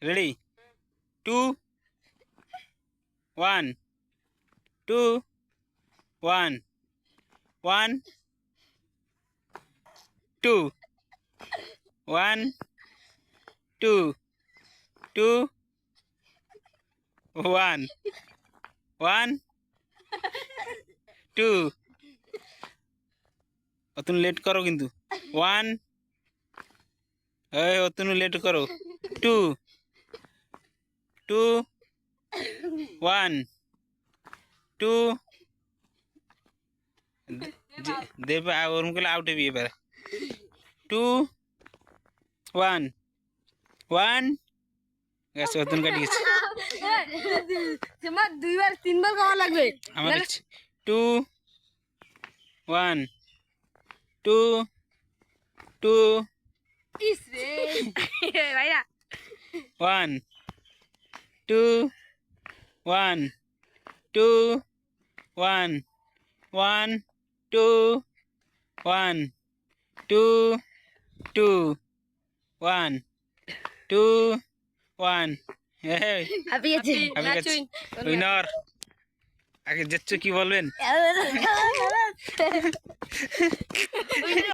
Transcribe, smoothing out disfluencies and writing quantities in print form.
ready 2 1 2 1 1 2 1 2 2 1 1 2 Atanu late করো কিন্তু 1 এই অতনু লেট করো 2 2 1 2 দেবে ওরম করলে আউটে বিয়ে পারে 2 1 1 গেছে অতনু কাটি গেছে তোমার দুইবার তিনবার খাওয়া লাগবে আমার 2 1 2 2 ইস রে ভাইরা 1 2 1 2 1 1 2 1 2 2 1 2 1 এই হ্যাপি আছে আমি গেছি উইনার আগে যাচ্ছ কি বলবেন